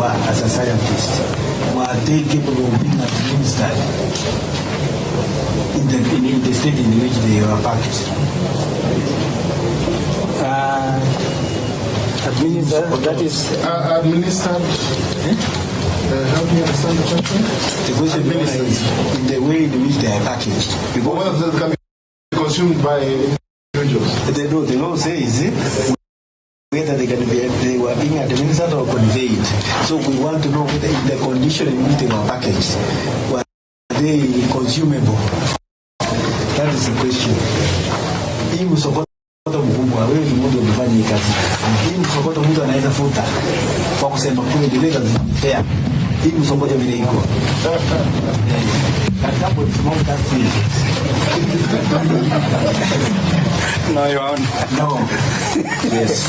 were as a scientist, were they capable of being administered in the state in which they were packed? Administered, that is... administered... How do you understand the question? The question is in the way in which they are packaged. Because one of them can be consumed by individuals. The law says whether they were being administered or conveyed. So we want to know whether in the condition in which they were packaged, were they consumable? That is the question. Hii msokoto mkubwa, wewe ni mmoja umefanya hii kazi. Hii msokoto mtu anaweza futa kwa kusema kule deliver fair. Hii msokoto vile iko. Katapo small country. No, Your Honor. No. Yes.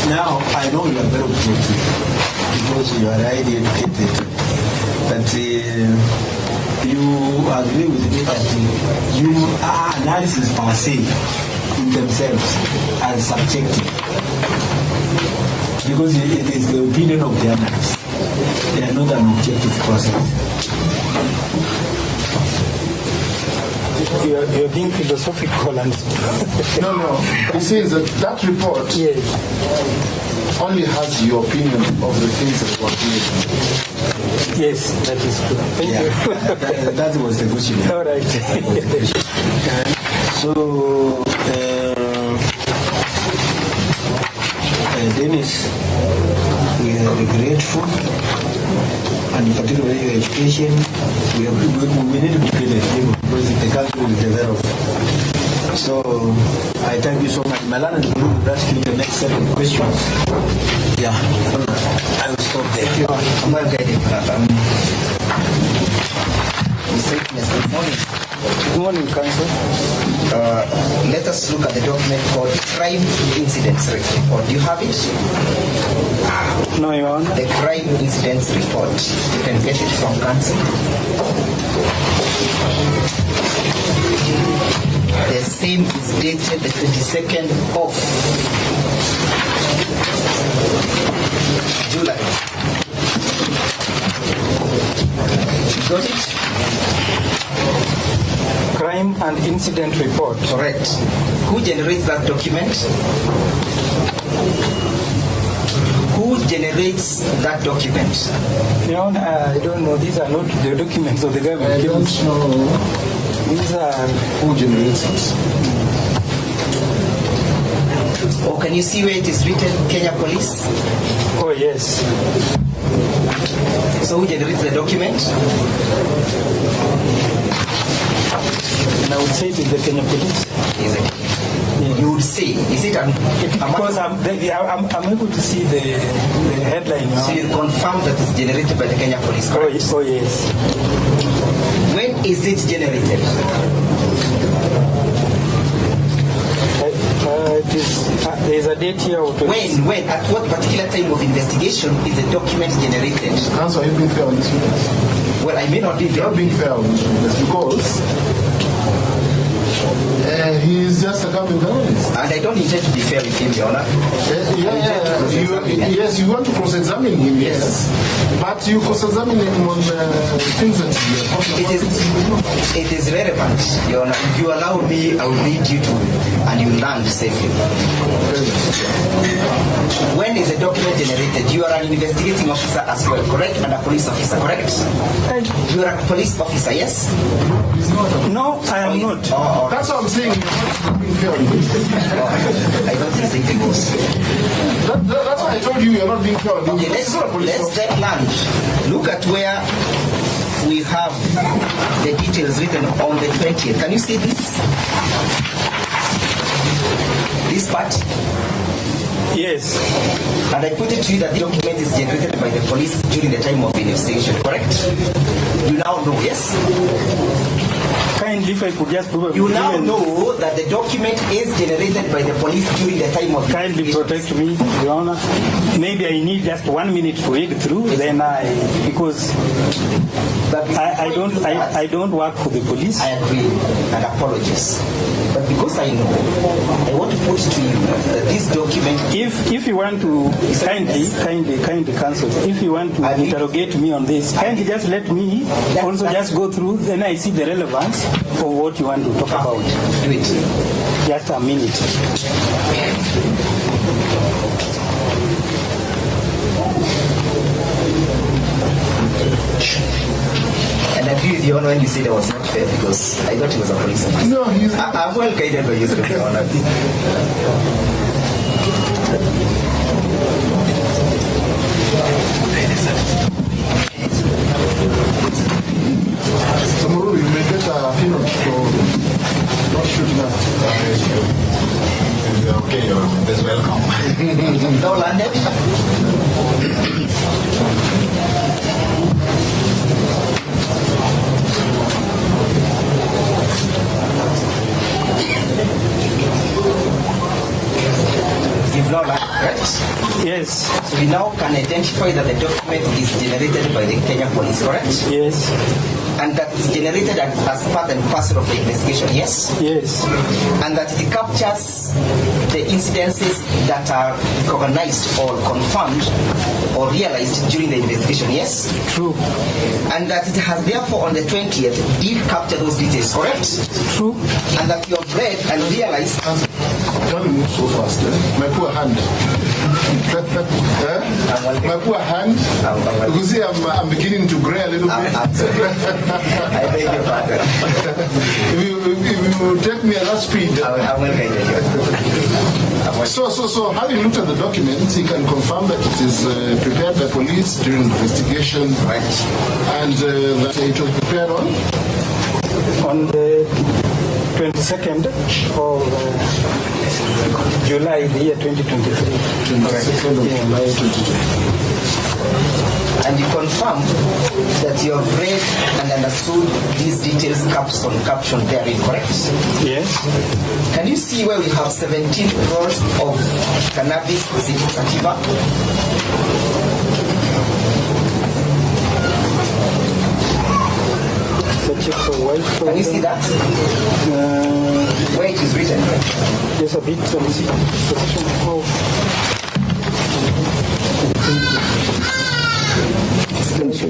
Now, I know you are very objective because you are highly educated, but you agree with me that you analysis per se in themselves are subjective because it is the opinion of the analyst. They are not an objective process. You're being philosophical and... No. He says that report only has your opinion of the things that were made. Yes, that is good. Thank you. That was the question. All right. So, Dennis, we are grateful, and particularly your education. We need to be creative because the country will develop. So, I thank you so much. Malana will ask you the next set of questions. Yeah, I will stop there. I'm well guided, Good morning. Good morning, Council. Let us look at the document called Crime Incidents Report. Do you have it? No, Your Honor. The Crime Incidents Report. You can get it from Council. The same is dated the 22nd of July. Got it? Crime and Incident Report. Correct. Who generates that document? Who generates that document? Your Honor, I don't know. These are not the documents of the government. I don't know These are... who generates it. Or can you see where it is written, Kenya Police? Oh, yes. So who generates the document? And I would say it is the Kenya Police. Is it? You would say, is it? Because I'm able to see the headline. So you confirm that it's generated by the Kenya Police, correct? Oh, yes. When is it generated? There is a date here. When? At what particular time of investigation is the document generated? Counsel, are you being fair on this witness? Well, I may not be fair. You're being fair on this witness because he's just a coming journalist. And I don't intend to be fair with him, Your Honor. Yes, you want to cross-examine him, yes. But you cross-examine him on things that it is relevant, Your Honor. If you allow me, I will lead you to, and you will land safely. When is the document generated? You are an investigating officer as well, correct? And a police officer, correct? You are a police officer, yes? No, I am not. That's what I'm saying. You're not being fair. I don't think it goes. That's why I told you you're not being fair. Okay, let's then land. Look at where we have the details written on the 20th. Can you see this? This part? Yes. And I put it to you that the document is generated by the police during the time of investigation, correct? You now know, yes? Kindly, if I could just prove... You now know that the document is generated by the police during the time of Kindly protect me, Your Honor. Maybe I need just 1 minute to read through, then because But I don't work for the police. I agree, and apologies. But because I know, I want to put to you that this document. If you want to kindly cancel. If you want to interrogate me on this, kindly just let me also just go through. Then I see the relevance of what you want to talk about. Do it. Just a minute. And I agree with you when you said it was not fair because I thought he was a policeman. No, he's. I'm well guided by you, Your Honor. Tomorrow you may get a peanut for not shooting up. Okay, you're welcome. Now landed. You've now landed, right? Yes. So we now can identify that the document is generated by the Kenya Police, correct? Yes. And that it's generated as part and parcel of the investigation, yes? Yes. And that it captures the incidences that are recognized or confirmed or realized during the investigation, yes? True. And that it has therefore on the 20th did capture those details, correct? True. And that you have read and realized. Don't move so fast, eh? My poor hand. My poor hand. You see, I'm beginning to gray a little bit. I beg your pardon. If you take me at that speed. I will guide you. So having looked at the documents, he can confirm that it is prepared by police during the investigation. Right. And that it was prepared On the 22nd of July, the year 2023. 22nd of July 2023. And you confirm that you have read and understood these details captioned therein, correct? Yes. Can you see where we have 17 rolls of cannabis sativa? Can you see that? Where it is written? Yes, a bit.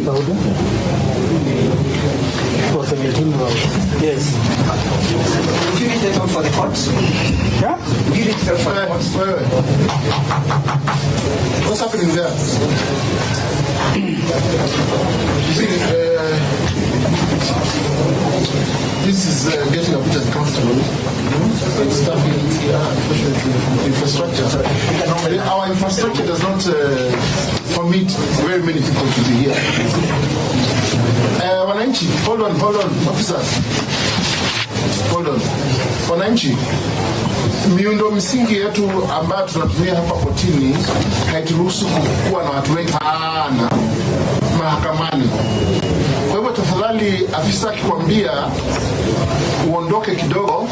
Powder. For 17 rolls. Yes. Did you read that out for the court? Yeah? Did you read it out for the court? Wait. What's happening there? You see, this is getting a bit uncomfortable. It's stuffing here, unfortunately, infrastructure. Our infrastructure does not permit very many people to be here. Wananchi, hold on, officers. Hold on. Wananchi, miundo msingi yetu ambayo tunatumia hapa kotini haituruhusu kuwa na watu wengi sana mahakamani. Kwa hivyo tafadhali, afisa akikwambia uondoke kidogo,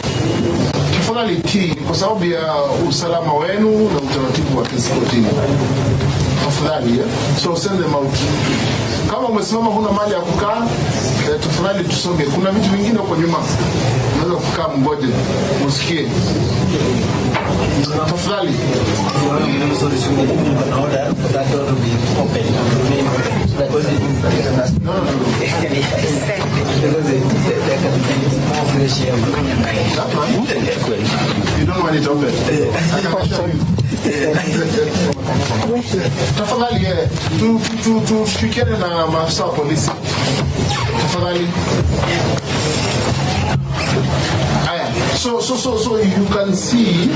tafadhali tii, kwa sababu ya usalama wenu na utaratibu wa kesi kotini. Tafadhali, yeah? So send them out. Kama umesimama huna mali ya kukaa, tafadhali tusonge. Kuna vitu vingine huko nyuma. Unaweza kukaa mngoje, usikie. Tafadhali. You don't want it open. I can show you. Tafadhali, tushirikiane na maafisa wa polisi. Tafadhali. So you can see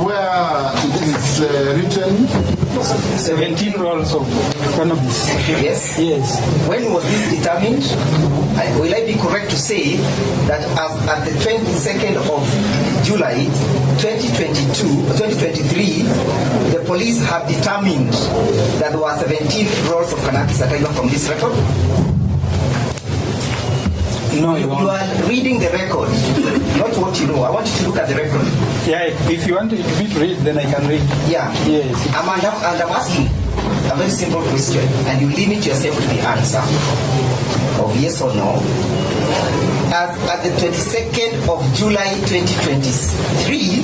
where it is written 17 rolls of cannabis. Yes? Yes. When was this determined? Will I be correct to say that at the 22nd of July 2023, the police have determined that there were 17 rolls of cannabis sativa from this record? No, you are reading the record, not what you know. I want you to look at the record. Yeah, if you want me to read, then I can read. Yeah. Yes. I'm asking a very simple question, and you limit yourself to the answer of yes or no. As at the 22nd of July 2023,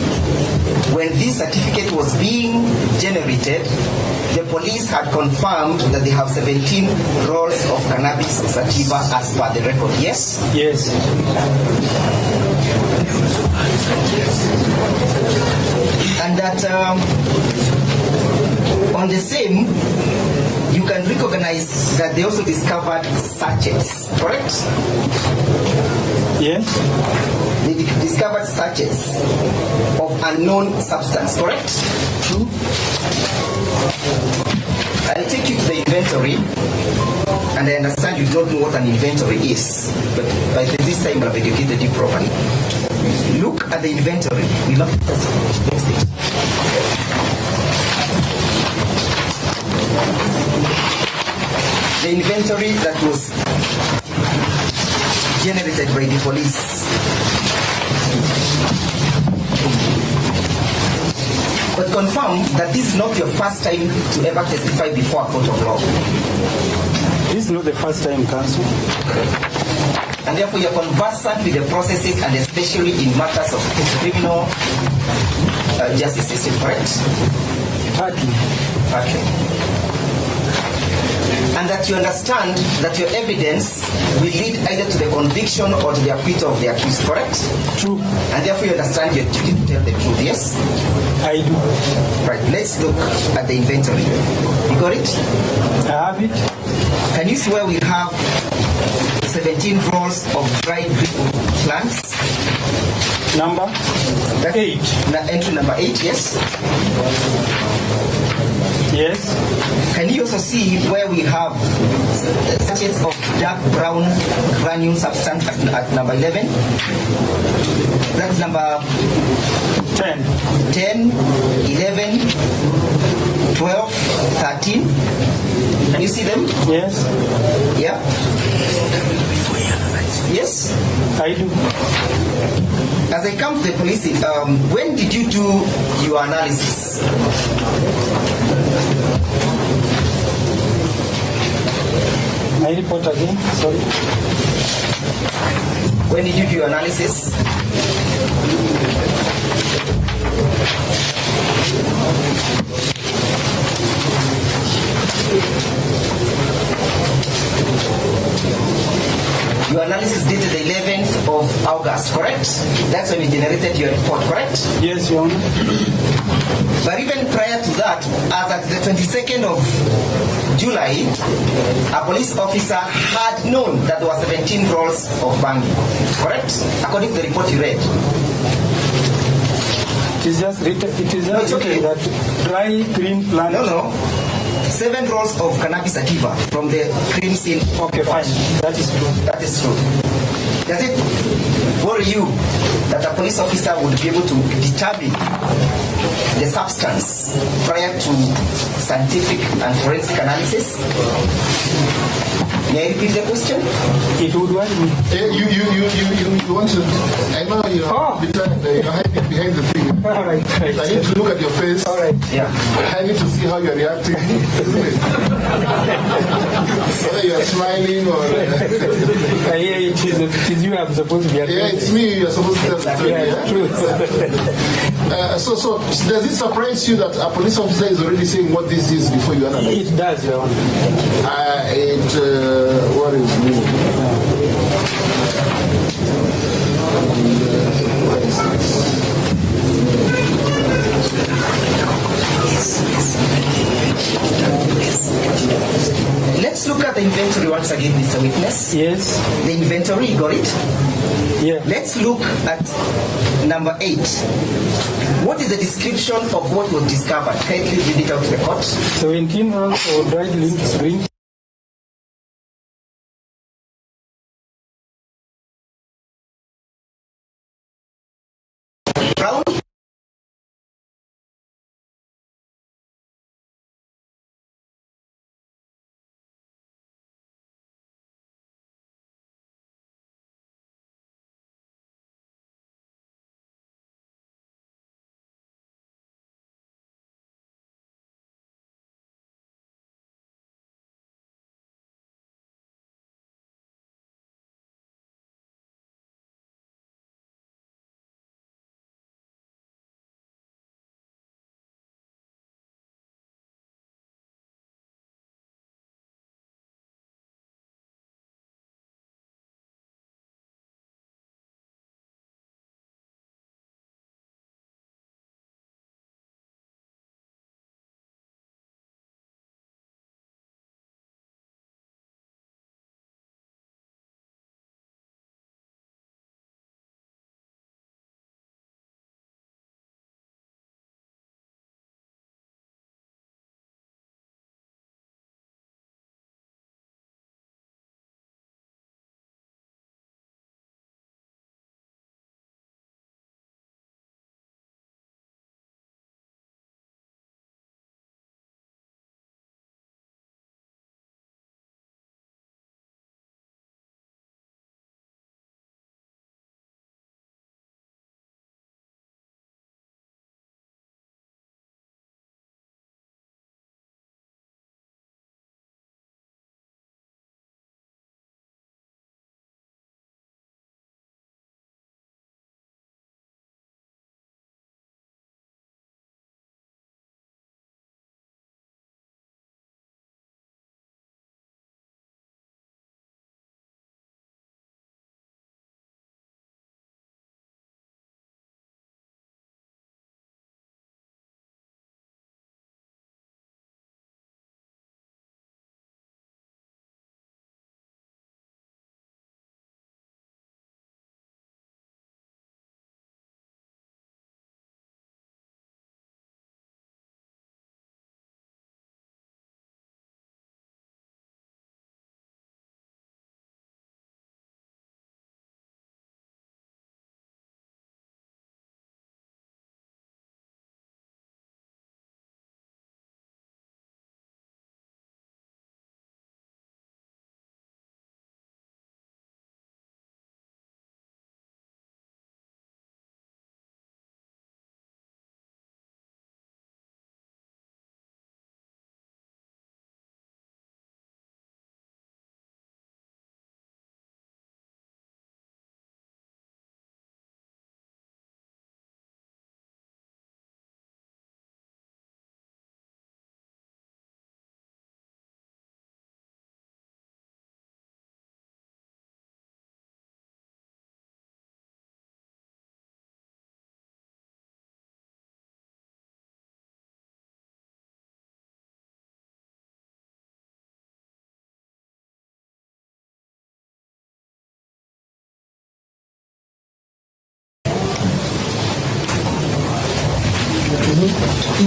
when this certificate was being generated, the police had confirmed that they have 17 rolls of cannabis sativa as per the record. Yes? Yes. And that on the same, you can recognize that they also discovered sachets, correct? Yes. They discovered sachets of unknown substance, correct? True. I'll take you to the inventory, and I understand you don't know what an inventory is, but by this time I've educated you properly. Look at the inventory. We love it. The inventory that was generated by the police. But confirm that this is not your first time to ever testify before a court of law. This is not the first time, Counsel. And therefore you're conversant with the processes, and especially in matters of criminal justice system, correct? Partly. Okay. And that you understand that your evidence will lead either to the conviction or to the acquittal of the accused, correct? True. And therefore you understand your duty to tell the truth, yes? I do. Right, let's look at the inventory. You got it? I have it. Can you see where we have 17 rolls of dried green plants? Number? That's 8. Entry number 8, yes? Yes. Can you also see where we have sachets of dark brown granule substance at number 11? That's number 10. 10, 11, 12, 13. Can you see them? Yes. Yeah. Yes? I do. As I come to the police, when did you do your analysis? My report again. Sorry. When did you do your analysis? Your analysis dated the 11th of August, correct? That's when you generated your report, correct? Yes, Your Honor. But even prior to that, as at the 22nd of July, a police officer had known that there were 17 rolls of banging, correct? According to the report you read. It is just written. It is just okay. that dry green plant. No. 7 rolls of cannabis sativa from the crime scene. Okay, fine. That is true. That is true. Does it worry you that a police officer would be able to determine the substance prior to scientific and forensic analysis? May I repeat the question? It would worry me. You want to, I know you're hiding behind the thing. All right. I need to look at your face. All right. Yeah. I need to see how you're reacting. Whether you're smiling or... Yeah, it is you I'm supposed to be Yeah, it's me you're supposed to tell the story. Yeah, true. So does it surprise you that a police officer is already saying what this is before you analyze? It does, Your Honor. It worries me. Let's look at the inventory once again, Mr. Witness. Yes. The inventory, you got it? Yeah. Let's look at number 8. What is the description of what was discovered? Kindly read it out to the court. 17 rolls of dried green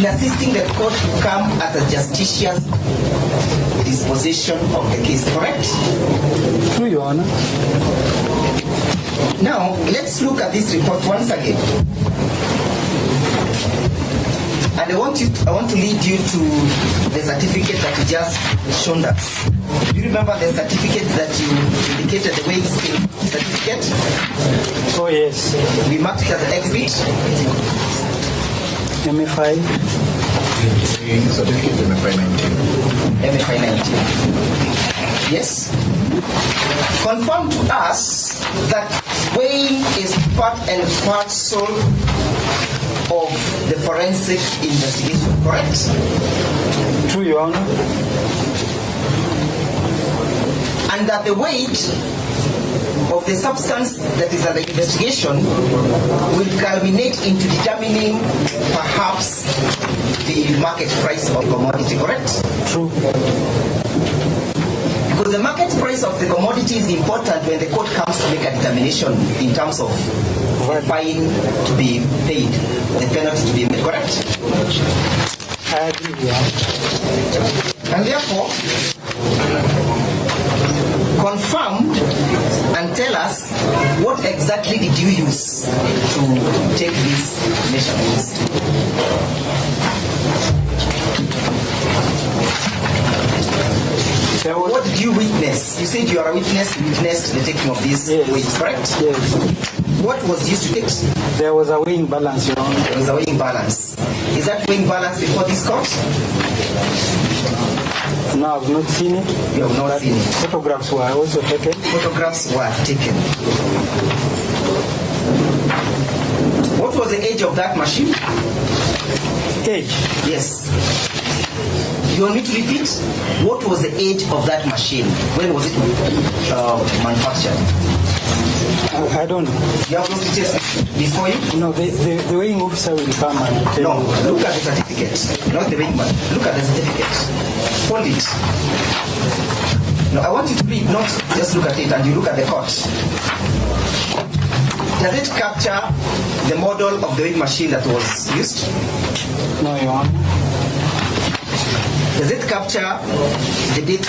in assisting the court to come at a justicious disposition of the case, correct? True, Your Honor. Now, let's look at this report once again. And I want to lead you to the certificate that you just shown us. Do you remember the certificate that you indicated, the weight scale certificate? Oh, yes. We marked it as an exhibit. MFI. Certificate MFI 19. MFI 19. Yes. Confirm to us that weighing is part and parcel of the forensic investigation, correct? True, Your Honor. And that the weight of the substance that is under investigation will culminate into determining perhaps the market price of commodity, correct? True. Because the market price of the commodity is important when the court comes to make a determination in terms of the fine to be paid, the penalty to be made, correct? I agree, Your Honor. And therefore, confirm and tell us what exactly did you use to take these measurements? What did you witness? You said you are a witness, you witnessed the taking of these weights, correct? Yes. What was used to take? There was a weighing balance, Your Honor. There was a weighing balance. Is that weighing balance before this court? No, I've not seen it. You have not seen it. Photographs were also taken. Photographs were taken. What was the age of that machine? Age? Yes. You want me to repeat? What was the age of that machine? When was it manufactured? I don't know. You have those details before you? No, the weighing officer will come and tell No, you. look at the certificate. Not the weighing man. Look at the certificate. Hold it. No, I want you to read, not just look at it and you look at the court. Does it capture the model of the weighing machine that was used? No, Your Honor. Does it capture the date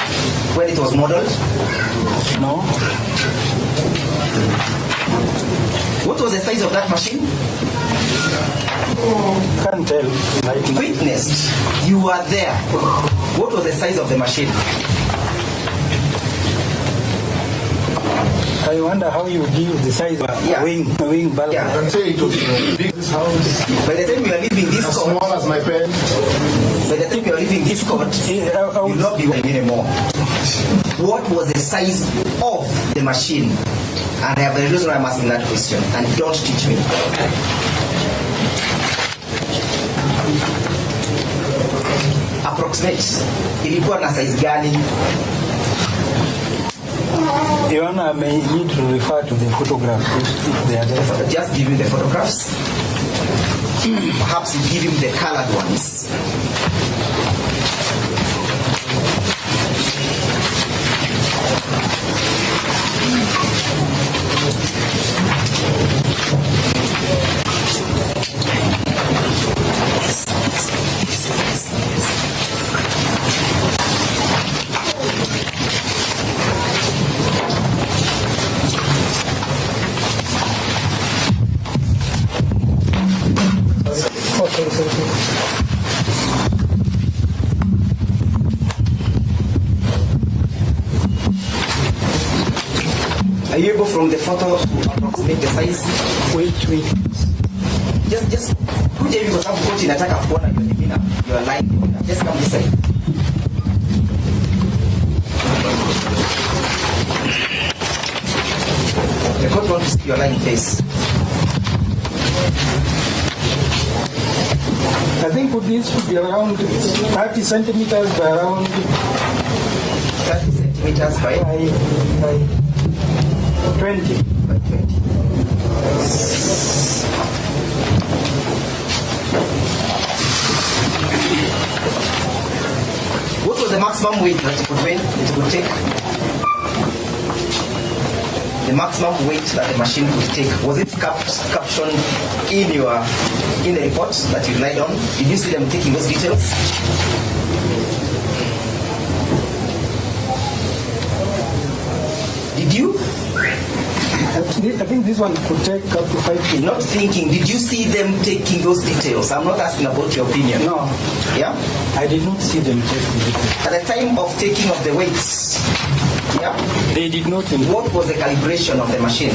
when it was modeled? No. What was the size of that machine? Can't tell. Right now. Witnessed. You were there. What was the size of the machine? I wonder how you give the size of a weighing balance. Yeah. I can say it was big this house, By the time you are leaving this as court, small as my pen. by the time you are leaving this court, you will not be working anymore. What was the size of the machine? And I have a reason why I'm asking that question. And don't teach me. Approximate. Ilikuwa na size gani? Your Honor, I may need to refer to the photographs if they are there. Just give him the photographs. Perhaps you give him the colored ones. Are you able from the photo to approximate the size? Wait. Just kuja hivi kwa sababu koti inataka kuona your line. Just come this side. The court wants to see your line face. I think this would be around 30 centimeters by around 30 centimeters by 20. by 20. What was the maximum weight that it could take? The maximum weight that the machine could take, was it captioned in your in the report that you relied on? Did you see them taking those details? Did you? I think this one could take up to 5 minutes. Not thinking, did you see them taking those details? I'm not asking about your opinion. No. Yeah? I did not see them taking details. At the time of taking of the weights, yeah? They did not. What was the calibration of the machine?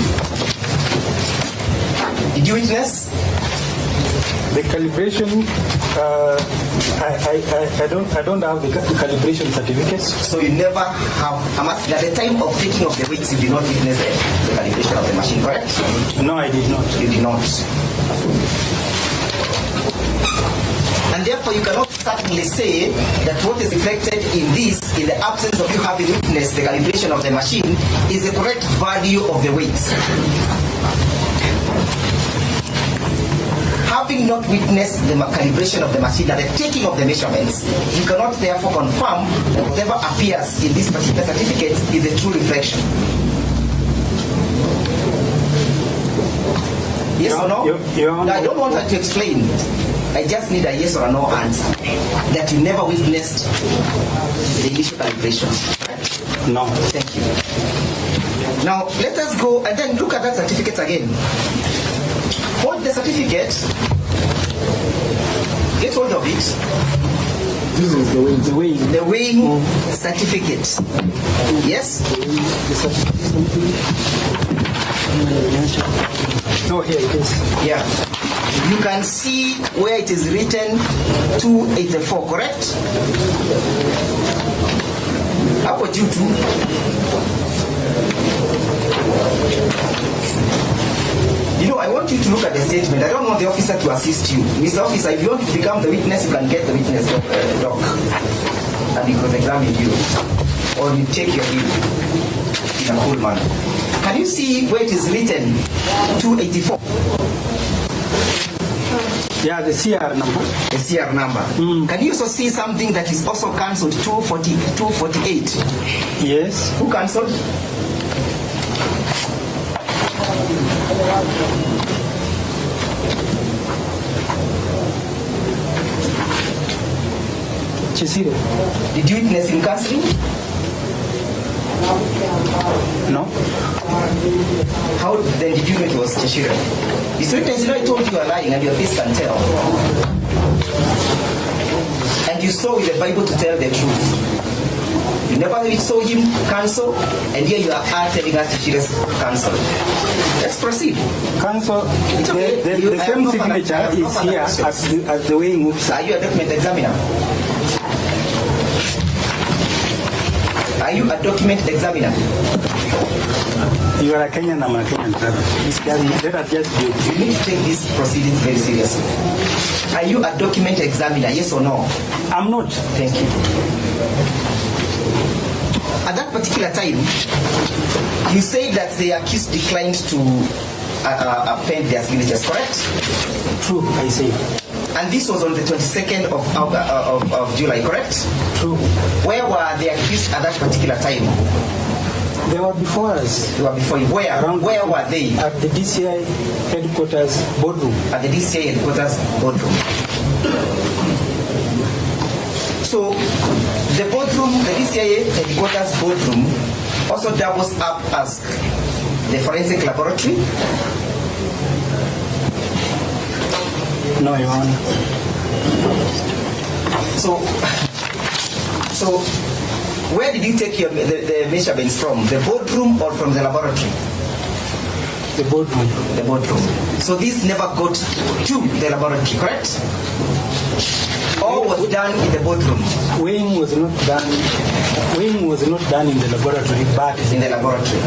Did you witness? The calibration, I don't have the calibration certificates. So you never have, I'm asking, at the time of taking of the weights, you did not witness the calibration of the machine, correct? No, I did not. You did not. And therefore you cannot certainly say that what is reflected in this, in the absence of you having witnessed the calibration of the machine, is the correct value of the weights. Having not witnessed the calibration of the machine and the taking of the measurements, you cannot therefore confirm that whatever appears in this particular certificate is a true reflection. Yes or no? No, I don't want her to explain. I just need a yes or a no answer. That you never witnessed the initial calibration. No. Thank you. Now, let us go and then look at that certificate again. Hold the certificate. Get hold of it. This is the weighing. The weighing certificate. Yes? Oh, here it is. Yeah. You can see where it is written 284, correct? Hapo juu tu. You know, I want you to look at the statement. I don't want the officer to assist you. Mr. Officer, if you want to become the witness, you can get the witness doc. And he will examine you. Or you take your leave in a cool manner. Can you see where it is written 284? Yeah, the CR number. The CR number. Can you also see something that is also cancelled, 248? Yes. Who cancelled? Chisire. Did you witness him cancelling? No. How then did you know it was Cheshire? It's written, you know, I told you are lying and your face can tell. And you saw with the Bible to tell the truth. You never saw him cancel, and here you are telling us Cheshire's cancel. Let's proceed. Cancel. It's okay. The same signature is here as the weighing moves. Are you a document examiner? Are you a document examiner? You are a Kenyan, I'm a Kenyan. Let us just do it. You need to take these proceedings very seriously. Are you a document examiner, yes or no? I'm not. Thank you. At that particular time, you said that the accused declined to append their signatures, correct? True, I say. And this was on the 22nd of July, correct? True. Where were the accused at that particular time? They were before us. They were before you. Where were they? At the DCI headquarters boardroom. At the DCI headquarters boardroom. So the boardroom, the DCI headquarters boardroom, also doubles up as the forensic laboratory. No, Your Honor. So where did you take the measurements from? The boardroom or from the laboratory? The boardroom. The boardroom. So this never got to the laboratory, correct? All was done in the boardroom. Weighing was not done. Weighing was not done in the laboratory, but in the laboratory.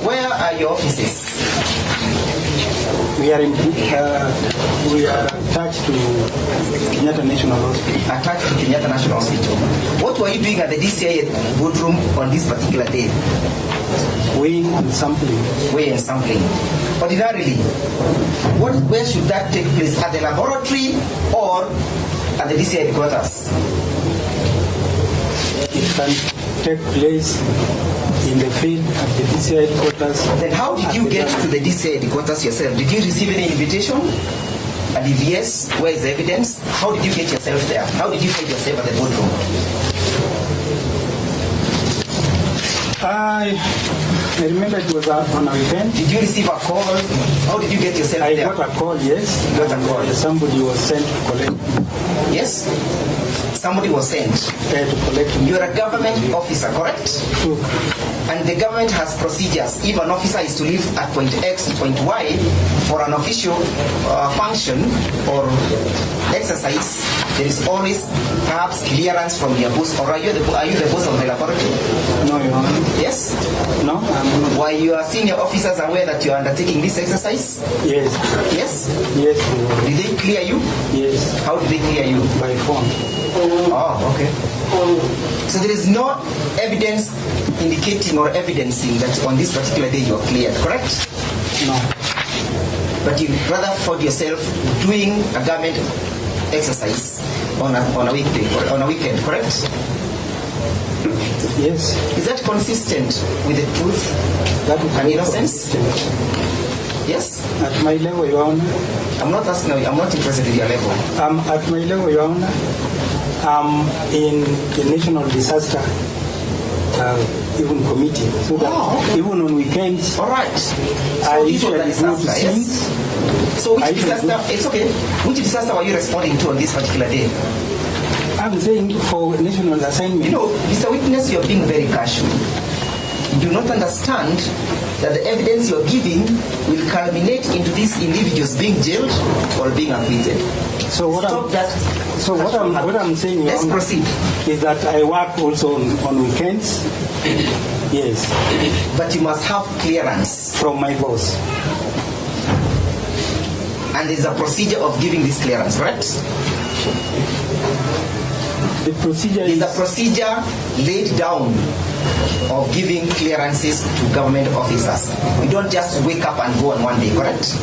Where are your offices? We are attached to Kenyatta National Hospital. Attached to Kenyatta National Hospital. What were you doing at the DCI boardroom on this particular day? Weighing and sampling. Weighing and sampling. Ordinarily, where should that take place? At the laboratory or at the DCI headquarters? It can take place in the field at the DCI headquarters. Then how did you get to the DCI headquarters yourself? Did you receive any invitation? And BVS, where is the evidence? How did you get yourself there? How did you find yourself at the boardroom? I remember it was on a weekend. Did you receive a call? How did you get yourself I there? got a call, yes. You got a call. Somebody was sent to collect. Yes? Somebody was sent. To collect me. You're a government officer, correct? True. And the government has procedures. If an officer is to leave at point X to point Y for an official function or exercise, there is always perhaps clearance from your boss. Or are you the boss of the laboratory? No, Your Honor. Yes? No, I'm not. Were your senior officers aware that you are undertaking this exercise? Yes. Yes? Yes, Your Honor. Did they clear you? Yes. How did they clear you? By phone. Oh, okay. So there is no evidence indicating or evidencing that on this particular day you are cleared, correct? No. But you rather found yourself doing a government exercise on a weekday or on a weekend, correct? Yes. Is that consistent with the truth That is and innocence? Yes? At my level, Your Honor. I'm not asking you, I'm not interested in your level. At my level, Your Honor, in the National Disaster even committee. So that even on weekends, All right. I So this was usually the go to disaster, yes? scenes. So which I usually disaster, it's okay. Which disaster were you responding to on this particular day? I'm saying for national assignment. You know, Mr. Witness, you're being very casual. You do not understand that the evidence you're giving will culminate into these individuals being jailed or being acquitted. So what Stop that. So what I'm saying, Your Let's Honor, proceed. is that I work also on weekends. Yes, But you must have clearance. from my boss. And there's a procedure of giving this clearance, right? The procedure There's is a procedure laid down of giving clearances to government officers. You don't just wake up and go on one day, correct?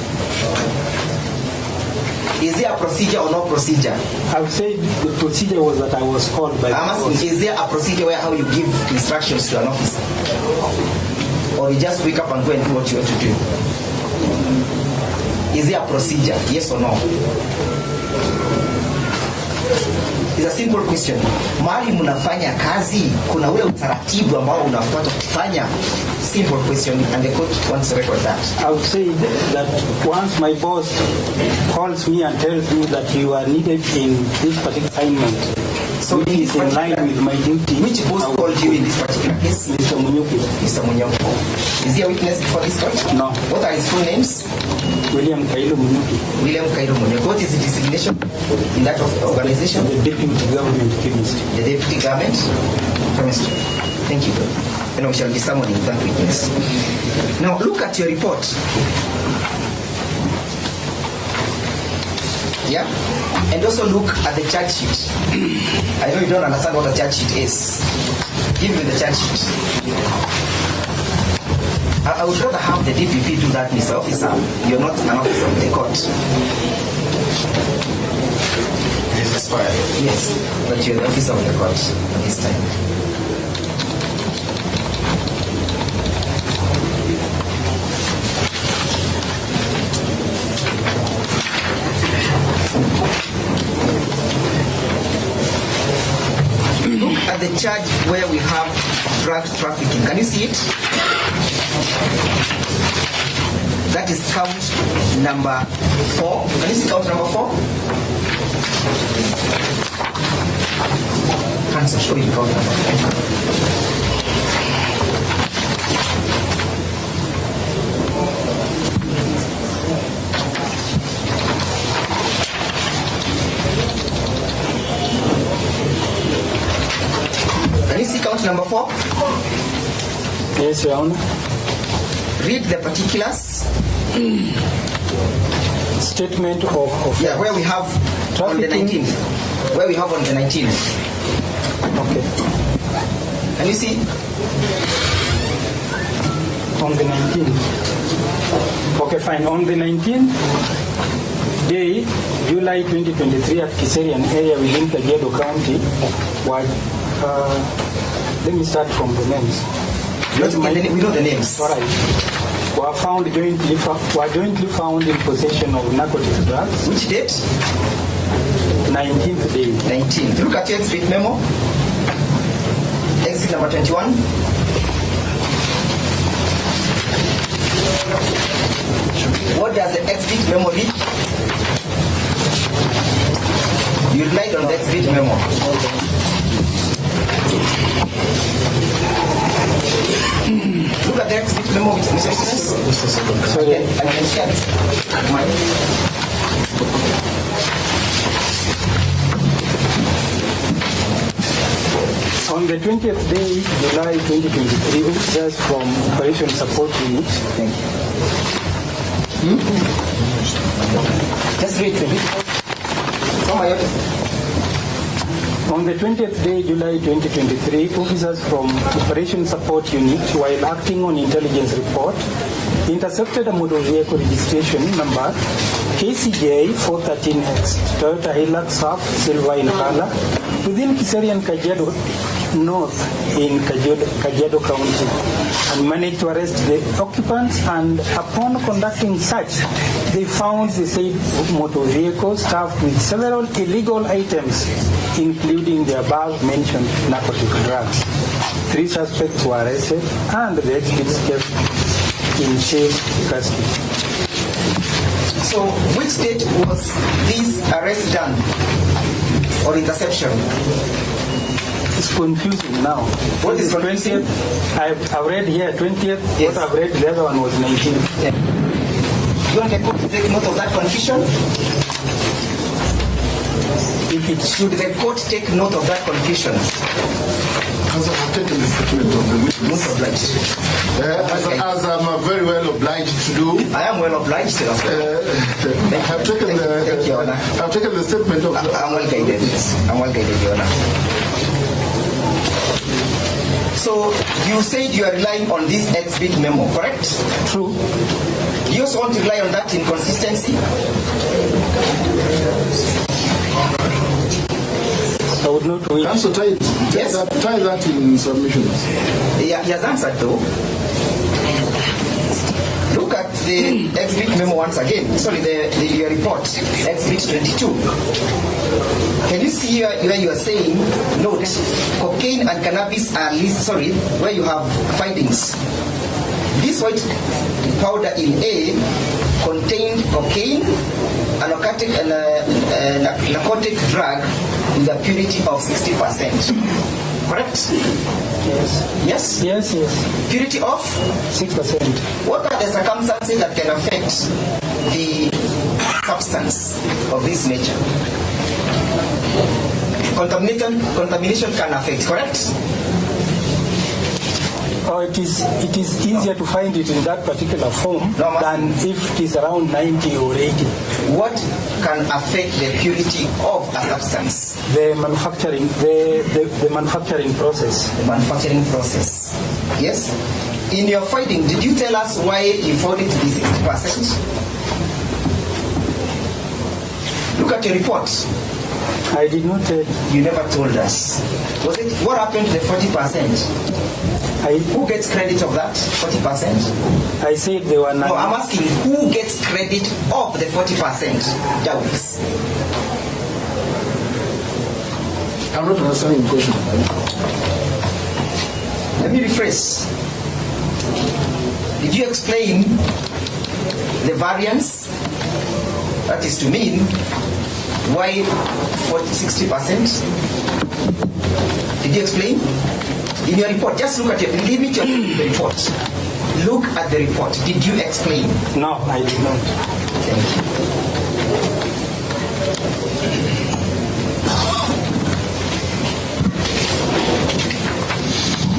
Is there a procedure or no procedure? I would say the procedure was that I was called by I'm the asking, boss. is there a procedure where how you give instructions to an officer? Or you just wake up and go and do what you have to do? Is there a procedure, yes or no? It's a simple question. Mahali mnafanya kazi, kuna ule utaratibu ambao unafuata kufanya? Simple question, and the court wants to record that. I would say that once my boss calls me and tells me that you are needed in this particular assignment, So which in is this in line particular- with my duty. Which boss called you in this particular case? Mr. Mungiki. Mr. Munyoko. Is he a witness for this court? No. What are his full names? William Kailo Mungiki, William Kairo Munyoko. What is the designation in that organization? the deputy government chemist. The deputy government chemistry. Thank you. And we shall be summoning that witness. Now look at your report. Yeah? And also look at the charge sheet. I know you don't understand what a charge sheet is. Give me the charge sheet. I would rather have the DPP do that, Mr. Officer. You're not an officer of the court. It is expired. Yes, but you're the officer of the court at this time. Look at the charge where we have drug trafficking. Can you see it? That is count number 4. Can you see count number 4? Can't show you count number 4. Can you see count number 4? Yes, Your Honor. Read the particulars. Statement of Yeah, where we have on the Trafficking. 19th. Where we have on the 19th. Okay. Can you see? On the 19th. Okay, fine. On the 19th day, July 2023, at Kiserian area within Kajiado County, let me start from the names. We know the names. All right. were jointly found in possession of narcotic drugs. Which date? 19th day. 19th. Look at your exhibit memo. Exhibit number 21. What does the exhibit memo read? You relied on the exhibit memo. Look at the exhibit memo, Mr. Sorry. I can share this. On the 20th day, July 2023, officers from Operation Support Unit. Thank you. Just read to me. On the 20th day, July 2023, officers from Operation Support Unit, while acting on intelligence report, intercepted a motor vehicle registration number KCJ 413X, Toyota Hilux Surf, silver in color, within Kiseri and Kajiado North in Kajiado County, and managed to arrest the occupants. And upon conducting search, they found the said motor vehicle stuffed with several illegal items, including the above-mentioned narcotic drugs. 3 suspects were arrested, and the exhibits kept in safe custody. So, which date was this arrest done or interception? It's confusing now. What is confusing? 20th, I've read here 20th, Yes. what I've read, the other one was 19th. Yeah. You want to take note of that confusion? Should the court take note of that confusion? As I've taken the statement of the witness. Most obliged. As I'm very well obliged to do. I am well obliged. I've taken Thank you, Your Honor. I've taken the statement of. I'm well guided. I'm well guided, Your Honor. So you said you are relying on this exhibit memo, correct? True. You also want to rely on that inconsistency? I would not wait. Also tie that in submissions. He has answered though. Look at the exhibit memo once again. Sorry, your report, exhibit 22. Can you see where you are saying, note, cocaine and cannabis are where you have findings. This white powder in A contained cocaine, a narcotic drug with a purity of 60%. Correct? Yes. Yes? Yes. Purity of 6%. What are the circumstances that can affect the substance of this nature? Contamination can affect, correct? Oh, it is easier to find it in that particular form than if it is around 90 or 80. What can affect the purity of a substance? The manufacturing process. The manufacturing process. Yes? In your finding, did you tell us why you found it to be 60%? Look at your report. I did not tell. You never told us. What happened to the 40%? Who gets credit of that 40%? I said there were none. No, I'm asking who gets credit of the 40%? Doubts. I'm not understanding the question. Let me rephrase. Did you explain the variance? That is to mean why 60%? Did you explain? In your report, just look at it. Leave it to the report. Look at the report. Did you explain? No, I did not. Thank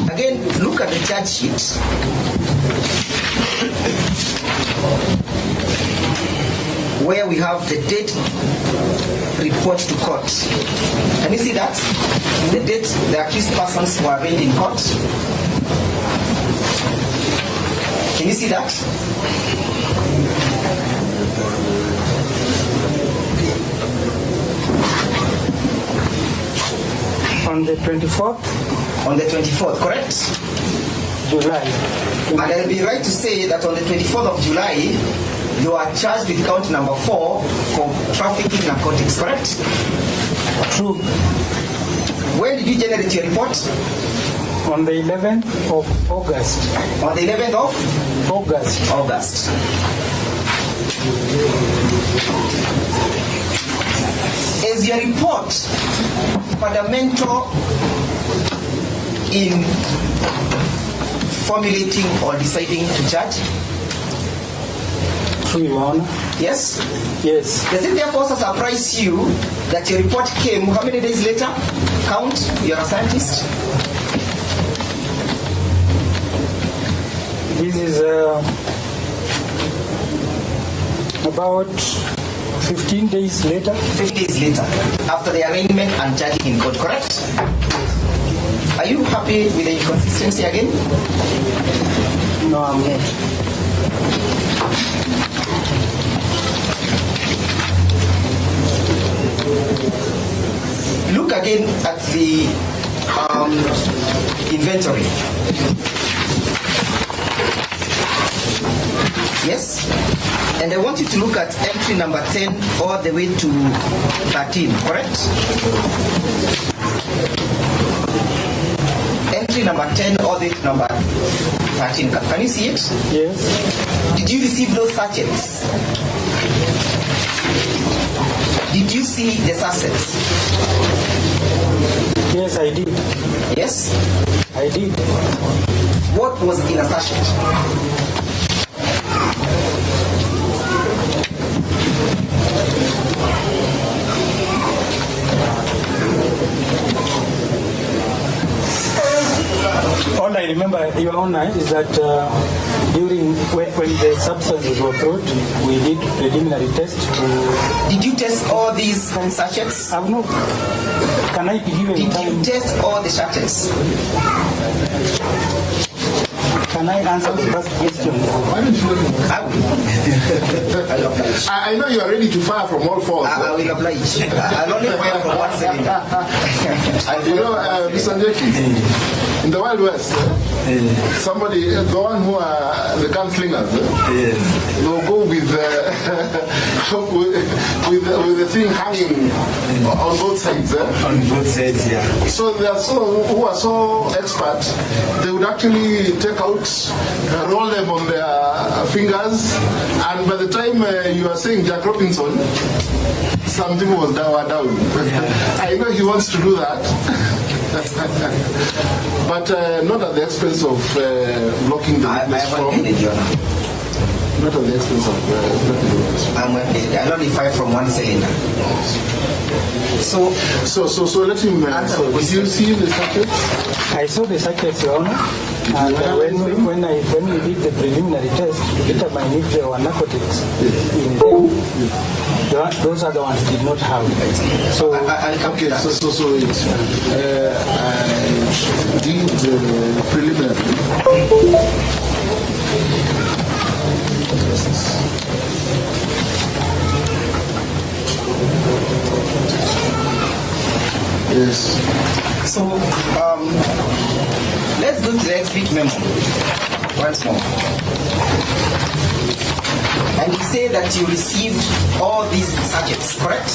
you. Again, look at the charge sheet. Where we have the date report to court. Can you see that? The date the accused persons were arraigned in court. Can you see that? On the 24th? On the 24th, correct? July. And I'll be right to say that on the 24th of July, you are charged with count number 4 for trafficking narcotics, correct? True. When did you generate your report? On the 11th of August. On the 11th of August. August. Is your report fundamental in formulating or deciding to charge? True, Your Honor. Yes? Yes. Does it therefore surprise you that your report came how many days later? Count, you're a scientist. This is about 15 days later. 15 days later, after the arraignment and charging in court, correct? Are you happy with the inconsistency again? No, I'm not. Look again at the inventory. Yes? And I want you to look at entry number 10 all the way to 13, correct? Entry number 10 all the way to number 13. Can you see it? Yes. Did you receive those sachets? Did you see the sachets? Yes, I did. Yes? I did. What was in a sachet? All I remember, Your Honor, is that during when the substances were brought, we did preliminary test. Did you test all these sachets? I've not. Can I be given Did time? you test all the sachets? Can I answer the first question? Why don't you let me? I know you are ready to fire from all fours. I will oblige. I'll only fire from one cylinder. You know, Mr. Njeki, in the Wild West, somebody, the one who are the gunslingers, will go with with the thing hanging on both sides. On both sides, yeah. So they are who are so expert, they would actually take out, roll them on their fingers, and by the time you are saying Jack Robinson, some people was down. Yeah. I know he wants to do that. But not at the expense of blocking the witness from. Not at the expense of blocking the witness. I'll only fire from one cylinder. So let him answer. Did you see the sachets? I saw the sachets, Your Honor. And when we did the preliminary test to determine if there were narcotics in them, those are the ones we did not have. So I'll come to that. So it's I did preliminary. Yes. So let's go to the exhibit memo once more. And you say that you received all these sachets, correct?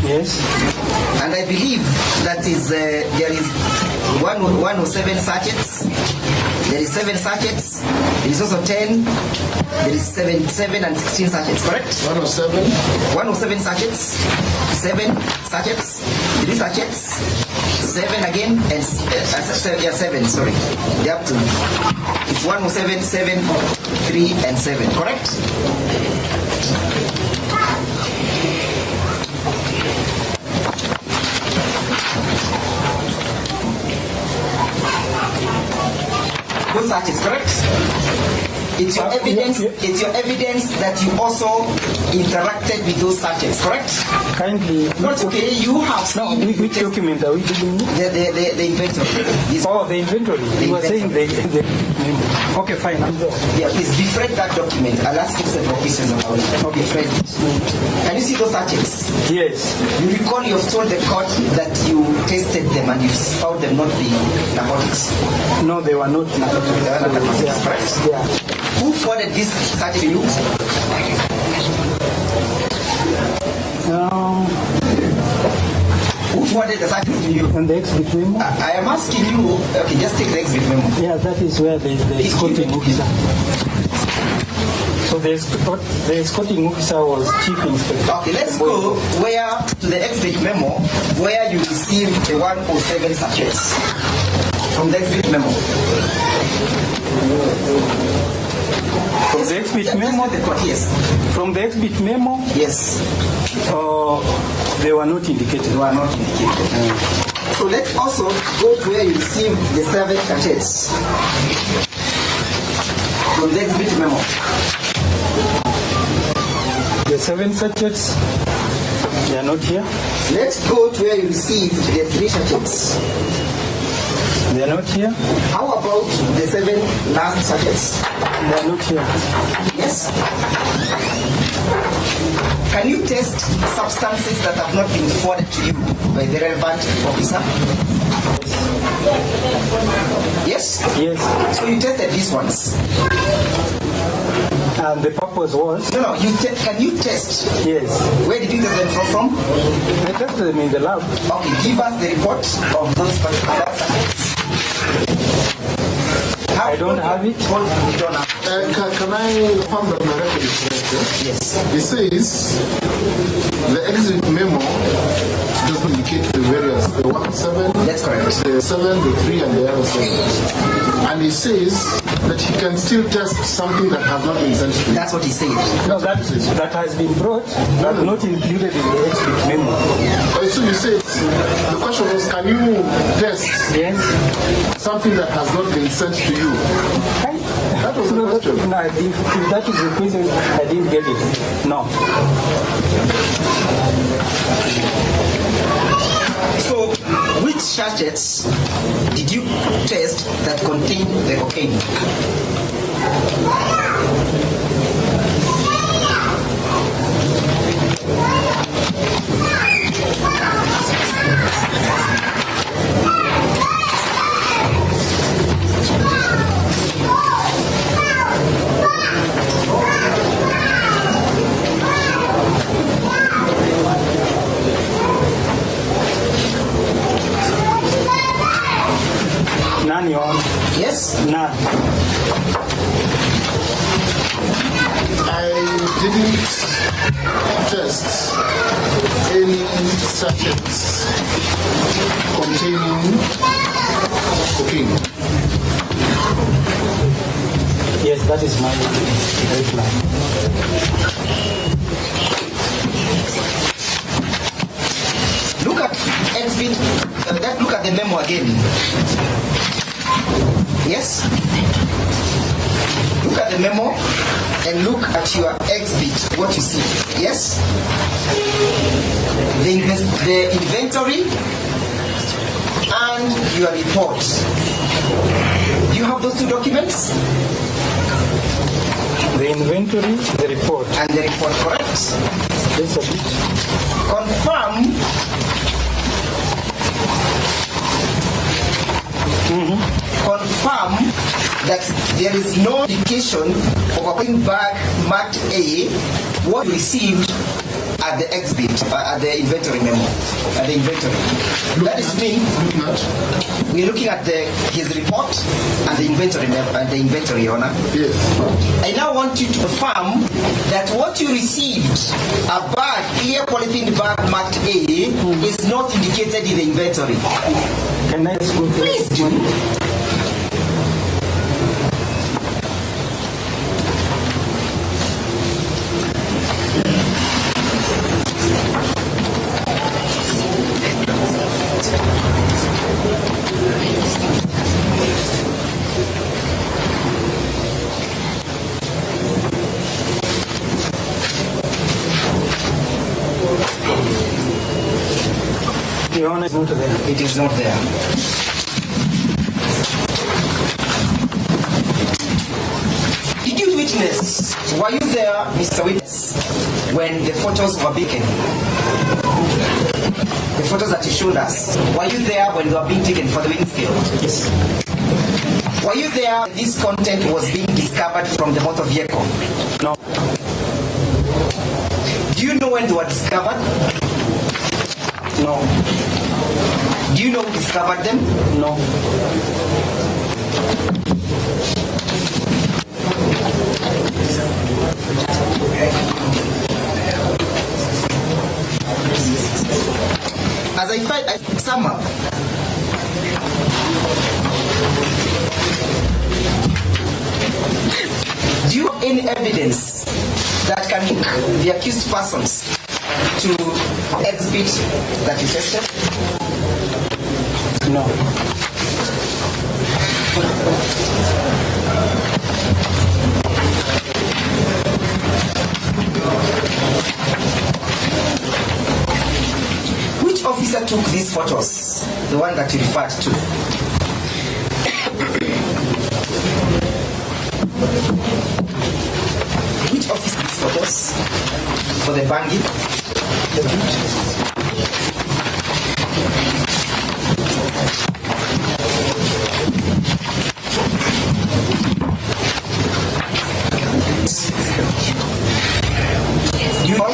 yes, And I believe that is there is 107 sachets. There is 7 sachets. There is also 10. There is 7 and 16 sachets, correct? 107. 107 sachets. 7 sachets. 3 sachets. 7 again and 7. Sorry, they're up to. It's 107, 7, 3, and 7. Correct? Those sachets, correct? It's your evidence. It's your evidence that you also interacted with those sachets, correct? Kindly. No, it's okay. You have seen. No, which document are we dealing with? The inventory. The inventory. You were saying the okay, fine. Yeah, please different that document. I'll ask you several questions about it. Okay, friend. Can you see those sachets? Yes. You recall you've told the court that you tested them and you found them not being narcotics. No, they were not narcotics. They were not narcotics, Yeah. correct? Yeah. Who forwarded this sachet to you? Who forwarded the sachet to you? And the exhibit memo? I am asking you. Okay, just take the exhibit memo. Yeah, that is where the escorting officer. So the escorting officer was chief inspector. Okay, let's go to the exhibit memo where you received the 107 sachets from the exhibit memo. From the exhibit memo? Yes. From the exhibit memo? Yes. They were not indicated. They were not indicated. So let's also go to where you received the 7 sachets from the exhibit memo. The 7 sachets, they are not here. Let's go to where you received the 3 sachets. They are not here. How about the 7 last sachets? They are not here. Yes. Can you test substances that have not been forwarded to you by the relevant officer? Yes? Yes. So you tested these ones? And the purpose was? No, can you test? Yes. Where did you test them from? I tested them in the lab. Okay, give us the report of those particular subjects. I don't have it. You don't have it. Can I confirm that my record is correct? Yes. It says the exit memo does not indicate the various, the 1-7, That's correct. the 7, the 3, and the other 7. And it says that he can still test something that has not been sent to him. That's what he said. No, that has been brought, but not included in the exhibit memo. So you said, the question was, can you test Yes. something that has not been sent to you? That was the question. No, if that is the question, I didn't get it. No. So, which sachets did you test that contained the cocaine? None, Your Honor. Yes? None. I didn't test any sachets containing cocaine. Yes, that is my reply. Look at exhibit, look at the memo again. Yes? Look at the memo and look at your exhibit, what you see. Yes? The inventory and your report. Do you have those 2 documents? The inventory, the report. And the report, correct? Just a bit. Confirm confirm that there is no indication of a cocaine bag marked A what you received at the exhibit, at the inventory memo, at the inventory. That is mean we're looking at his report and the inventory inventory, Your Honor. Yes. I now want you to confirm that what you received, a bag, clear polythene bag marked A, is not indicated in the inventory. Can I just go through? Please do. Your Honor, it's not there. It is not there. Did you witness? Were you there, Mr. Witness, when the photos were taken? The photos that you showed us. Were you there when they were being taken for the Winfield? Yes. Were you there when this content was being discovered from the motor vehicle? No. Do you know when they were discovered? No. Do you know who discovered them? No. As I sum up, do you have any evidence that can link the accused persons to exhibit that you tested? No. Which officer took these photos? The one that you referred to. Which officer took these photos? For the bangi? The boot? You know?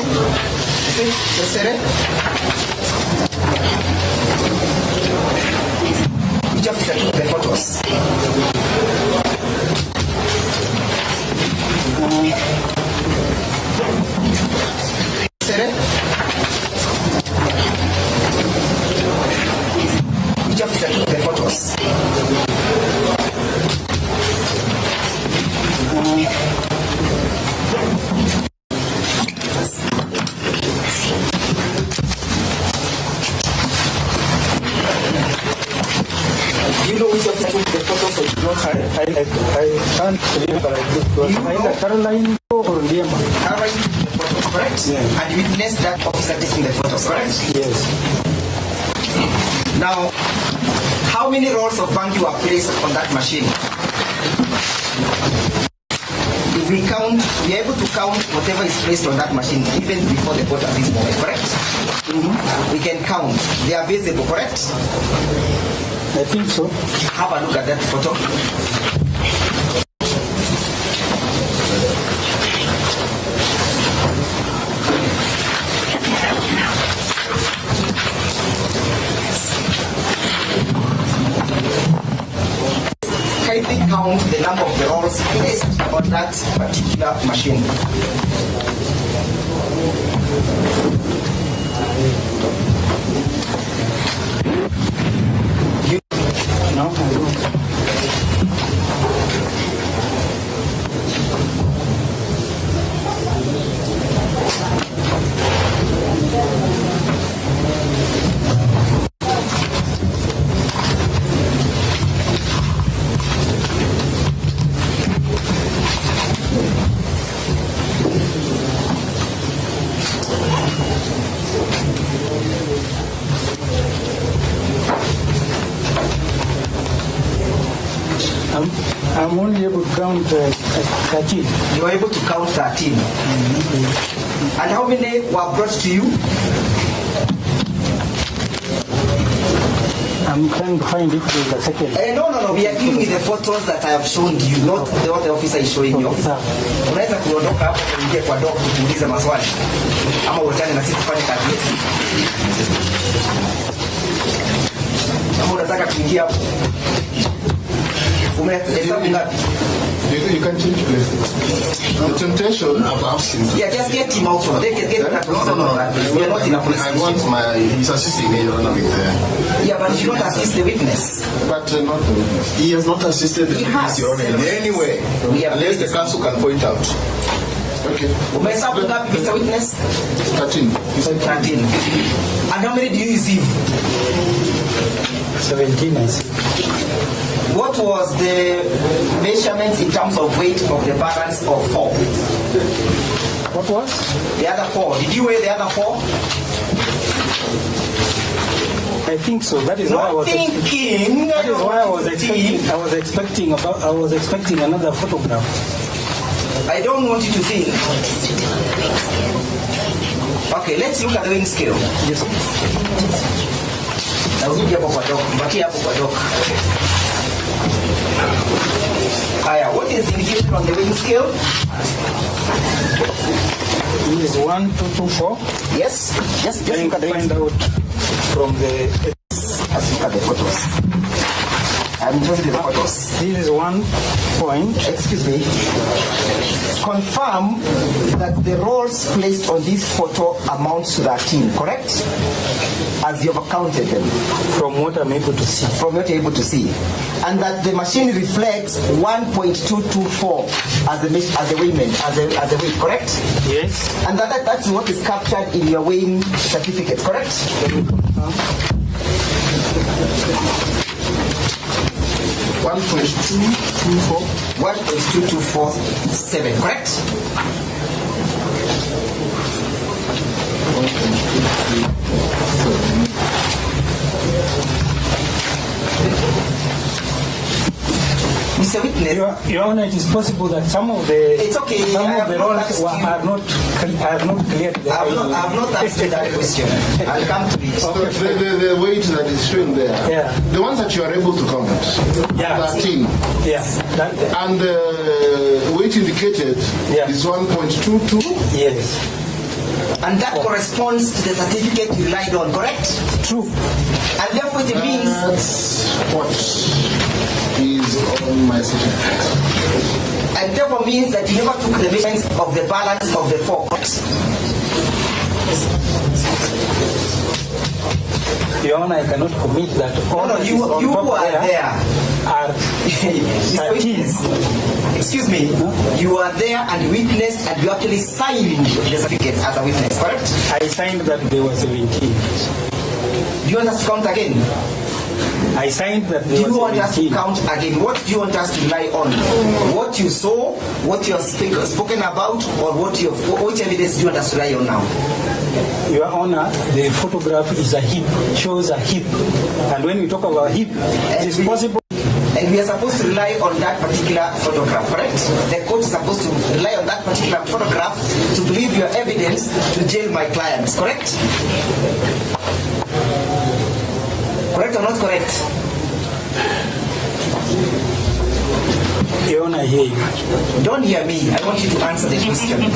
Which officer took the photos? Which officer took the photos? Do you know which officer took the photos of your I can't believe that I did. Either Caroline or Liema. Caroline took the photos, correct? Yeah. And you witnessed that officer taking the photos, correct? Yes. Now, how many rolls of bangi were placed on that machine? If we count, we are able to count whatever is placed on that machine even before the vote at this moment, correct? Mm-hmm. We can count. They are visible, correct? I think so. Have a look at that photo. Kindly count the number of the rolls placed on that particular machine. No, I don't. I'm only able to count 13. You were able to count 13. Mm-hmm. And how many were brought to you? I'm trying to find it in the second. No. We are dealing with the photos that I have shown you, not what the officer is showing you. Unaweza kuondoka hapo kuingia kwa doc kuuliza maswali. Ama utane na sisi tufanye kazi yetu. Ama unataka kuingia hapo. Umehesabu ngapi? You can change places. The temptation I've seen. Yeah, just get him out from there. Get No. We are not in a police I want he's assisting me, Your Honor, with Yeah, but you don't assist the witness. But not the witness. He has not assisted the witness, Your Honor, in any way. Unless the council can point out. Okay. Umehesabu ngapi, Mr. Witness? 13. 13. And how many do you receive? 17, I see. What was the measurement in terms of weight of the balance of 4? What was? The other 4. Did you weigh the other 4? I think so. That is why I was thinking. That is why I was expecting another photograph. I don't want you to think. Okay, let's look at the wing scale. Yes. Narudi hapo kwa doc. Bakia hapo kwa doc. Haya, what is indicated on the wing scale? It is 1, 2, 2, 4. Yes. Just look at the wing find scale. out from the. Let's look at the photos. I'm showing you the photos. This is 1 point. Excuse me. Confirm that the rolls placed on this photo amounts to 13, correct? As you've counted them. From what I'm able to see. From what you're able to see. And that the machine reflects 1.224 as the weighment, as the weight, correct? Yes. And that's what is captured in your weighing certificate, correct? 1.2247, correct? Mr. Witness, Your Honor, it is possible that some of the it's okay. Some of the rolls are not clear. I've not asked you that question. I'll come to it. The weight that is shown there, the ones that you are able to count, 13. Yes. And the weight indicated is 1.22. Yes. And that corresponds to the certificate you relied on, correct? True. And therefore it means... That's what is on my certificate. And therefore means that you never took the measurements of the balance of the four. Your Honor, I cannot commit that. You who are there are 13. Excuse me, you are there and witnessed and you actually signed the certificate as a witness, correct? I signed that there was 17. Do you want us to count again? I signed that there was 17. Do you want us to count again? What do you want us to rely on? What you saw, what you have spoken about, or which evidence do you want us to rely on now? Your Honor, the photograph is a hip, shows a hip. And when we talk about hip, it is possible. And we are supposed to rely on that particular photograph, correct? The court is supposed to rely on that particular photograph to believe your evidence to jail my clients, correct? Correct or not correct? Your Honor, I hear you. Don't hear me. I want you to answer the question.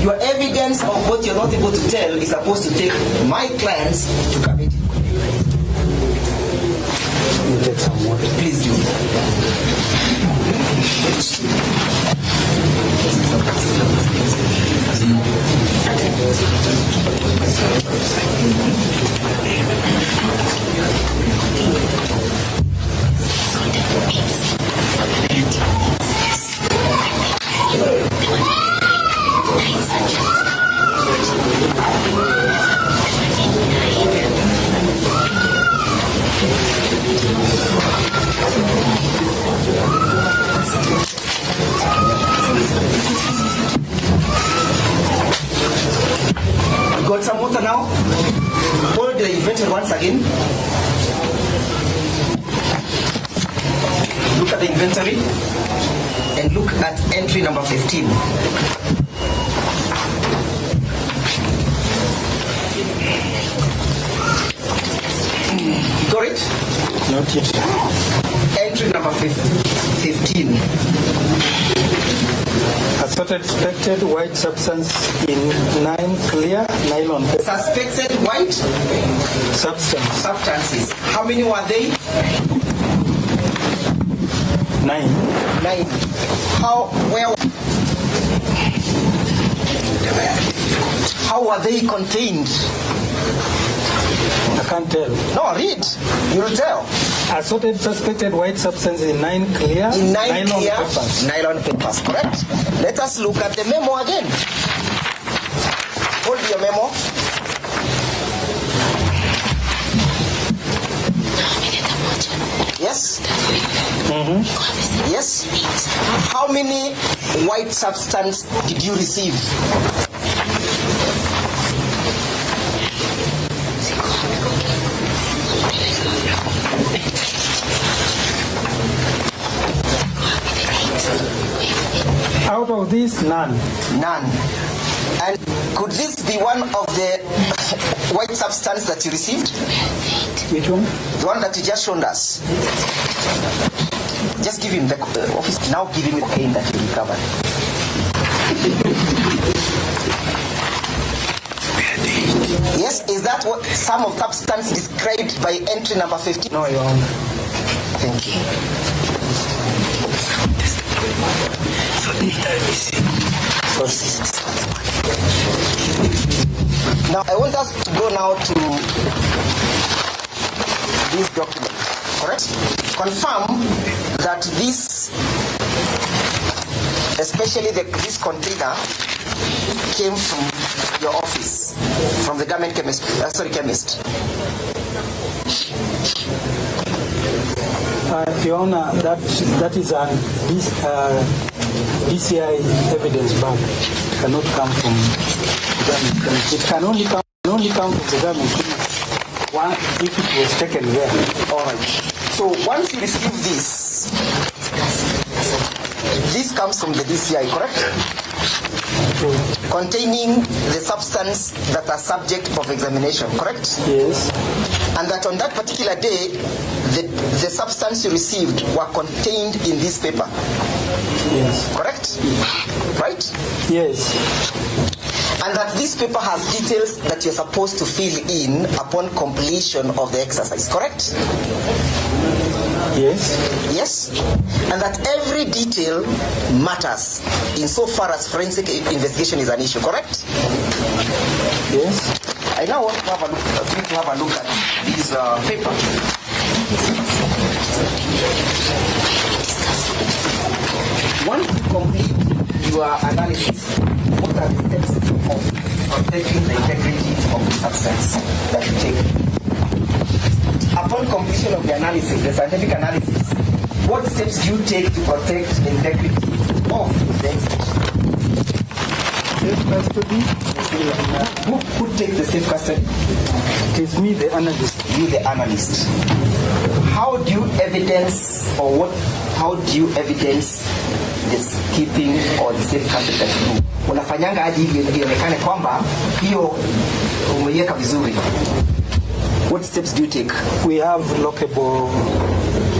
Your evidence of what you're not able to tell is supposed to take my clients to committee. You take some water. Please do. Got some water now? Hold the inventory once again. Look at the inventory and look at entry number 15. Got it? Not yet. Entry number 15. Assorted suspected white substance in 9 clear nylon paper. Suspected white substances. How many were they? 9. 9. How were they contained? I can't tell. No, read. You'll tell. Assorted suspected white substance in 9 clear nylon papers. Nylon papers, correct? Let us look at the memo again. Hold your memo. Yes? Mm-hmm. Yes? How many white substance did you receive? For this, none. None. And could this be one of the white substance that you received? Which one? The one that you just showed us. Just give him the office. Now give him the pain that you recovered. Yes, is that what some of substance described by entry number 15? No, Your Honor. Thank you. Now I want us to go now to this document, correct? Confirm that this, especially this container, came from your office, from the government chemist. Chemist. Your Honor, that is a DCI evidence bag. It cannot come from the government. It can only come from the government if it was taken there. All right. So once you receive this comes from the DCI, correct? Containing the substance that are subject of examination, correct? Yes. And that on that particular day, the substance you received were contained in this paper. Yes. Correct? Right? Yes. And that this paper has details that you're supposed to fill in upon completion of the exercise, correct? Yes. Yes? And that every detail matters insofar as forensic investigation is an issue, correct? Yes. I now want to have a look at this paper. Once you complete your analysis, what are the steps of protecting the integrity of the substance that you take? Upon completion of the analysis, the scientific analysis, what steps do you take to protect the integrity of the exhibition? Safe custody. Who takes the safe custody? It is me, the analyst. You, the analyst. How do you evidence, how do you evidence this keeping or the safe custody that you do? Unafanyanga aje ionekane kwamba hiyo umeiweka vizuri? What steps do you take? We have lockable